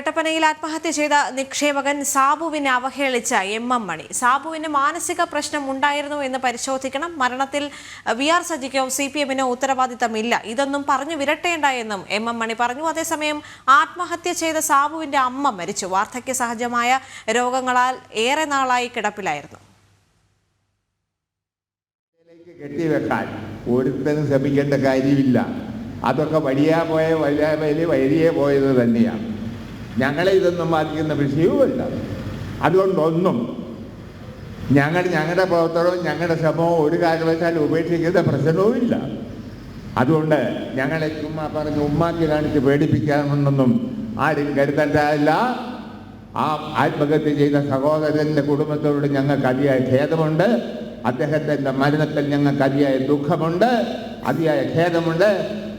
കട്ടപ്പനയിൽ ആത്മഹത്യ ചെയ്ത നിക്ഷേപകൻ സാബുവിനെ അവഹേളിച്ച എം മണി. സാബുവിന് മാനസിക പ്രശ്നം ഉണ്ടായിരുന്നു എന്ന് പരിശോധിക്കണം. മരണത്തിൽ VR സജിക്കോ CPMനോ ഉത്തരവാദിത്തമില്ല. ഇതൊന്നും പറഞ്ഞു വിരട്ടേണ്ട എന്നും എം മണി പറഞ്ഞു. അതേസമയം ആത്മഹത്യ ചെയ്ത സാബുവിന്റെ അമ്മ മരിച്ചു. വാർദ്ധക്യ സഹജമായ രോഗങ്ങളാൽ ഏറെ നാളായി കിടപ്പിലായിരുന്നു. കെട്ടിവെക്കാൻ ഒരുത്തനും ശ്രമിക്കേണ്ട കാര്യമില്ല. അതൊക്കെ വഴിയെ പോയത് തന്നെയാണ്. ഞങ്ങളെ ഇതൊന്നും ബാധിക്കുന്ന വിഷയവുമല്ല. അതുകൊണ്ടൊന്നും ഞങ്ങളുടെ പ്രവർത്തനവും ഞങ്ങളുടെ ശ്രമവും ഒരു കാരണവശാലും ഉപേക്ഷിക്കുന്ന പ്രശ്നവുമില്ല. അതുകൊണ്ട് ഞങ്ങളെ ചുമ്മാ പറഞ്ഞ് ഉമ്മാക്കി കാണിച്ച് പേടിപ്പിക്കാമെന്നൊന്നും ആരും കരുതണ്ടല്ല. ആ ആത്മഹത്യ ചെയ്ത സഹോദരൻ്റെ കുടുംബത്തോട് ഞങ്ങൾക്ക് അതിയായ ഖേദമുണ്ട്. അദ്ദേഹത്തിൻ്റെ മരണത്തിൽ ഞങ്ങൾക്ക് അതിയായ ദുഃഖമുണ്ട്, അതിയായ ഖേദമുണ്ട്.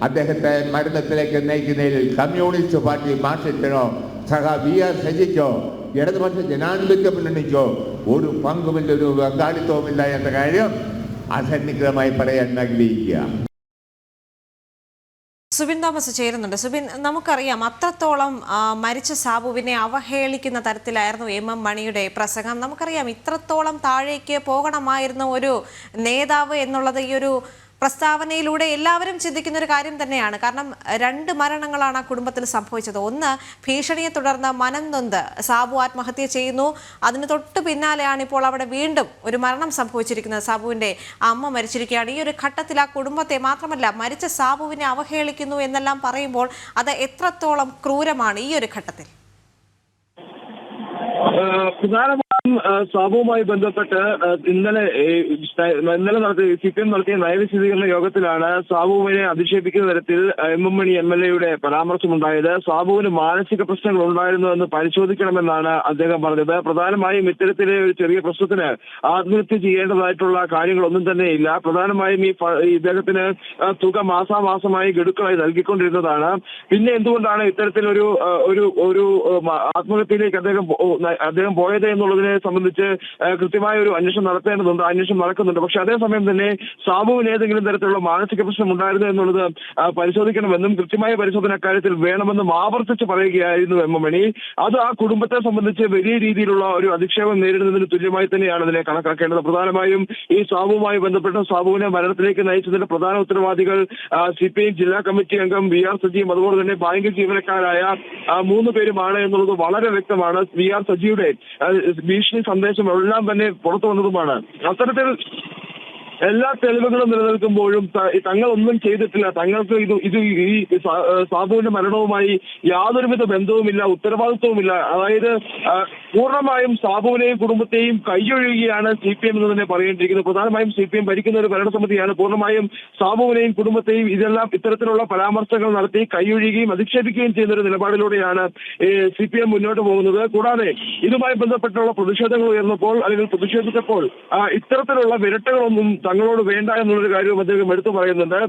അദ്ദേഹത്തെ മരണത്തിലേക്ക് നയിക്കുന്നതിൽ കമ്മ്യൂണിസ്റ്റ് പാർട്ടി മാർക്സിസ്റ്റിനോ VR സജിക്കോ ഇടതുപക്ഷ ജനാധിപത്യ മുന്നണിക്കോ ഒരു പങ്കുമില്ല, ഒരു പങ്കാളിത്തവുമില്ല എന്ന കാര്യം അസന്നിഗ്ധമായി പറയാൻ ആഗ്രഹിക്കുക. സുബിൻ തോമസ് ചേരുന്നുണ്ട്. സുബിൻ, നമുക്കറിയാം അത്രത്തോളം മരിച്ച സാബുവിനെ അവഹേളിക്കുന്ന തരത്തിലായിരുന്നു എം മണിയുടെ പ്രസംഗം. നമുക്കറിയാം ഇത്രത്തോളം താഴേക്ക് പോകണമായിരുന്നു ഒരു നേതാവ് എന്നുള്ളത് ഈ ഒരു പ്രസ്താവനയിലൂടെ എല്ലാവരും ചിന്തിക്കുന്ന ഒരു കാര്യം തന്നെയാണ്. കാരണം 2 മരണങ്ങളാണ് ആ കുടുംബത്തിൽ സംഭവിച്ചത്. ഒന്ന്, ഭീഷണിയെ തുടർന്ന് മനം നൊന്ത് സാബു ആത്മഹത്യ ചെയ്യുന്നു. അതിന് തൊട്ട് പിന്നാലെയാണ് ഇപ്പോൾ അവിടെ വീണ്ടും ഒരു മരണം സംഭവിച്ചിരിക്കുന്നത്. സാബുവിൻ്റെ അമ്മ മരിച്ചിരിക്കുകയാണ്. ഈ ഒരു ഘട്ടത്തിൽ ആ കുടുംബത്തെ മാത്രമല്ല മരിച്ച സാബുവിനെ അവഹേളിക്കുന്നു എന്നെല്ലാം പറയുമ്പോൾ അത് എത്രത്തോളം ക്രൂരമാണ് ഈ ഒരു ഘട്ടത്തിൽ? സാബുവുമായി ബന്ധപ്പെട്ട് ഇന്നലെ നടത്തിയ CPM നടത്തിയ നയവിശദീകരണ യോഗത്തിലാണ് സാബുവിനെ അധിക്ഷേപിക്കുന്ന തരത്തിൽ എം മണി MLA പരാമർശമുണ്ടായത്. സാബുവിന് മാനസിക പ്രശ്നങ്ങൾ ഉണ്ടായിരുന്നു എന്ന് പരിശോധിക്കണമെന്നാണ് അദ്ദേഹം പറഞ്ഞത്. പ്രധാനമായും ഇത്തരത്തിലെ ഒരു ചെറിയ പ്രശ്നത്തിന് ആത്മഹത്യ ചെയ്യേണ്ടതായിട്ടുള്ള കാര്യങ്ങളൊന്നും തന്നെ ഇല്ല. പ്രധാനമായും ഇദ്ദേഹത്തിന് തുക മാസാമാസമായി ഗഡുക്കളായി നൽകിക്കൊണ്ടിരുന്നതാണ്. പിന്നെ എന്തുകൊണ്ടാണ് ഇത്തരത്തിലൊരു ഒരു ആത്മഹത്യയിലേക്ക് അദ്ദേഹം പോയത് എന്നുള്ളതിനെ സംബന്ധിച്ച് കൃത്യമായ ഒരു അന്വേഷണം നടത്തേണ്ടതുണ്ട്. അന്വേഷണം നടക്കുന്നുണ്ട്. പക്ഷെ അതേസമയം തന്നെ സാബുവിന് ഏതെങ്കിലും തരത്തിലുള്ള മാനസിക പ്രശ്നം ഉണ്ടായിരുന്നു എന്നുള്ളത് പരിശോധിക്കണമെന്നും കൃത്യമായ പരിശോധന കാര്യത്തിൽ വേണമെന്നും ആവർത്തിച്ച് പറയുകയായിരുന്നു എം മണി. അത് ആ കുടുംബത്തെ സംബന്ധിച്ച് വലിയ രീതിയിലുള്ള ഒരു അധിക്ഷേപം നേരിടുന്നതിന് തുല്യമായി തന്നെയാണ് അതിനെ കണക്കാക്കേണ്ടത്. പ്രധാനമായും ഈ സാബുവുമായി ബന്ധപ്പെട്ട സാബുവിനെ മരണത്തിലേക്ക് നയിച്ചതിന്റെ പ്രധാന ഉത്തരവാദികൾ CPM ജില്ലാ കമ്മിറ്റി അംഗം VR സജിയും അതുപോലെ തന്നെ ബാങ്ക് ജീവനക്കാരായ 3 പേരുമാണ് എന്നുള്ളത് വളരെ വ്യക്തമാണ്. VR സജിയുടെ ഭീഷണി സന്ദേശം എല്ലാം തന്നെ പുറത്തു വന്നതുമാണ്. അത്തരത്തിൽ എല്ലാ തെളിവുകളും നിലനിൽക്കുമ്പോഴും തങ്ങളൊന്നും ചെയ്തിട്ടില്ല, തങ്ങൾക്ക് ഈ സാബുവിന്റെ മരണവുമായി യാതൊരുവിധ ബന്ധവുമില്ല, ഉത്തരവാദിത്വവുമില്ല. അതായത് പൂർണ്ണമായും സാബുവിനെയും കുടുംബത്തെയും കൈയൊഴുകിയാണ് CPM എന്ന് തന്നെ പറയേണ്ടിയിരിക്കുന്നത്. പ്രധാനമായും CPM ഭരിക്കുന്ന ഒരു ഭരണസമിതിയാണ്. പൂർണ്ണമായും സാബുവിനെയും കുടുംബത്തെയും ഇത്തരത്തിലുള്ള പരാമർശങ്ങൾ നടത്തി കൈയൊഴുകുകയും അധിക്ഷേപിക്കുകയും ചെയ്യുന്ന ഒരു നിലപാടിലൂടെയാണ് CPM മുന്നോട്ട് പോകുന്നത്. കൂടാതെ ഇതുമായി ബന്ധപ്പെട്ടുള്ള പ്രതിഷേധങ്ങൾ ഉയർന്നപ്പോൾ അല്ലെങ്കിൽ പ്രതിഷേധിച്ചപ്പോൾ ഇത്തരത്തിലുള്ള വിരട്ടകളൊന്നും തങ്ങളോട് വേണ്ട എന്നുള്ളൊരു കാര്യവും അദ്ദേഹം എടുത്തു പറയുന്നുണ്ട്.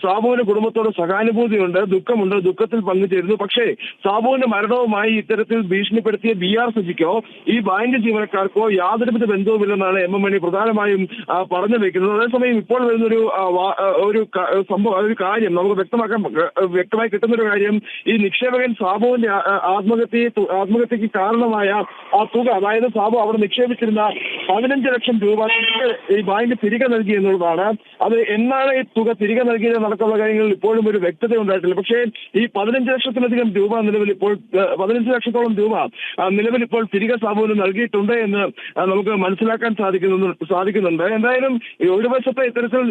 സാബുവിന്റെ കുടുംബത്തോട് സഹാനുഭൂതിയുണ്ട്, ദുഃഖമുണ്ട്, ദുഃഖത്തിൽ പങ്കുചേരുന്നു. പക്ഷേ സാബുവിന്റെ മരണവുമായി ഇത്തരത്തിൽ ഭീഷണിപ്പെടുത്തിയ VR സജിക്കോ ഈ ബാങ്ക് ജീവനക്കാർക്കോ യാതൊരുവിധ ബന്ധവുമില്ലെന്നാണ് എം മണി പ്രധാനമായും പറഞ്ഞു വെക്കുന്നത്. അതേസമയം ഇപ്പോൾ വരുന്നൊരു ഒരു കാര്യം നമുക്ക് വ്യക്തമായി കിട്ടുന്നൊരു കാര്യം, ഈ നിക്ഷേപകൻ സാബുവിന്റെ ആത്മഹത്യക്ക് കാരണമായ ആ തുക, അതായത് സാബു അവിടെ നിക്ഷേപിച്ചിരുന്ന 15 ലക്ഷം രൂപ ഈ ബാങ്ക് തിരികെ നൽകി എന്നുള്ളതാണ്. അത് എന്നാണ് ഈ തുക തിരികെ നൽകിയത് നടക്കുന്ന കാര്യങ്ങളിൽ ഇപ്പോഴും ഒരു വ്യക്തത ഉണ്ടായിട്ടില്ല. പക്ഷേ ഈ 15 ലക്ഷത്തിലധികം രൂപ 15 ലക്ഷത്തോളം രൂപ നിലവിൽ ഇപ്പോൾ തിരികെ സാബുവിന് നൽകിയിട്ടുണ്ട് എന്ന് നമുക്ക് മനസ്സിലാക്കാൻ സാധിക്കുന്നുണ്ട്. എന്തായാലും ഒരു വശത്തെ ഇത്തരത്തിൽ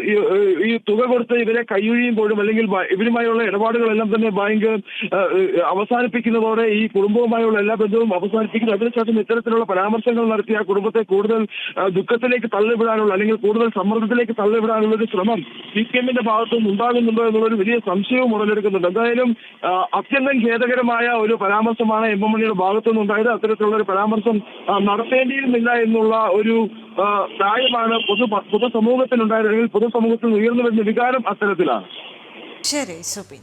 ഈ തുക കൊടുത്ത് ഇവരെ കൈയൊഴിയുമ്പോഴും അല്ലെങ്കിൽ ഇവരുമായുള്ള ഇടപാടുകളെല്ലാം തന്നെ ബാങ്ക് അവസാനിപ്പിക്കുന്നതോടെ ഈ കുടുംബവുമായുള്ള എല്ലാ ബന്ധവും അവസാനിപ്പിക്കുന്നു. അതിനുശേഷം ഇത്തരത്തിലുള്ള പരാമർശങ്ങൾ നടത്തി ആ കുടുംബത്തെ കൂടുതൽ ദുഃഖത്തിലേക്ക് തള്ളിവിടാനുള്ള അല്ലെങ്കിൽ കൂടുതൽ സമ്മർദ്ദത്തിലേക്ക് തള്ളിവിടാനുള്ള ഒരു ശ്രമം CPMന്റെ ഭാഗത്തുനിന്ന് ഉണ്ടാകുന്നുണ്ടോ എന്നുള്ളൊരു വലിയ സംശയവും ഉടലെടുക്കുന്നുണ്ട്. എന്തായാലും അത്യന്തം ഖേദകരമായ ഒരു പരാമർശമാണ് എം മണിയുടെ ഭാഗത്തുനിന്നുണ്ടായത്. അത്തരത്തിലുള്ള ഒരു പരാമർശം നടത്തേണ്ടിയിരുന്നില്ല എന്നുള്ള ഒരു പ്രായമാണ് പൊതുസമൂഹത്തിനുണ്ടായത്, അല്ലെങ്കിൽ പൊതുസമൂഹത്തിൽ ഉയർന്നു വരുന്ന വികാരം അത്തരത്തിലാണ്. ശരി സുബിൻ.